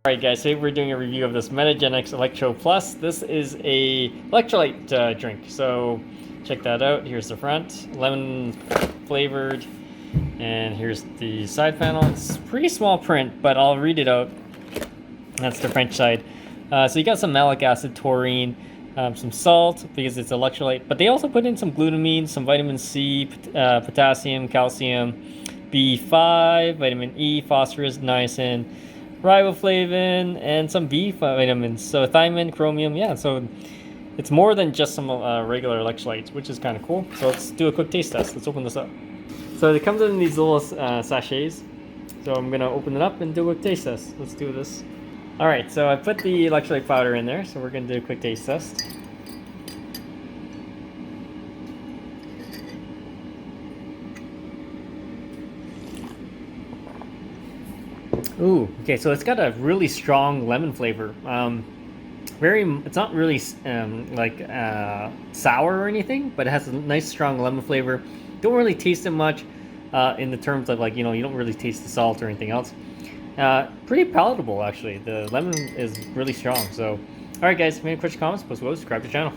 Alright guys, today we're doing a review of this Metagenics Electroplus. This is a electrolyte drink, so check that out. Here's the front, lemon flavored, and here's the side panel. It's pretty small print, but I'll read it out. That's the French side. So you got some malic acid, taurine, some salt because it's electrolyte, but they also put in some glutamine, some vitamin C, potassium, calcium, B5, vitamin E, phosphorus, niacin, riboflavin, and some B vitamins, so thiamine, chromium. Yeah, so it's more than just some regular electrolytes, which is kind of cool. So let's do a quick taste test. Let's open this up. So it comes in these little sachets, so I'm gonna open it up and do a quick taste test. Let's do this. All right, so I put the electrolyte powder in there, so we're gonna do a quick taste test. Ooh, okay, so it's got a really strong lemon flavor. It's not really sour or anything, but it has a nice strong lemon flavor. Don't really taste it much in the terms of you don't really taste the salt or anything else. Pretty palatable actually. The lemon is really strong. So, all right guys, if you have any questions, comments, please subscribe to the channel.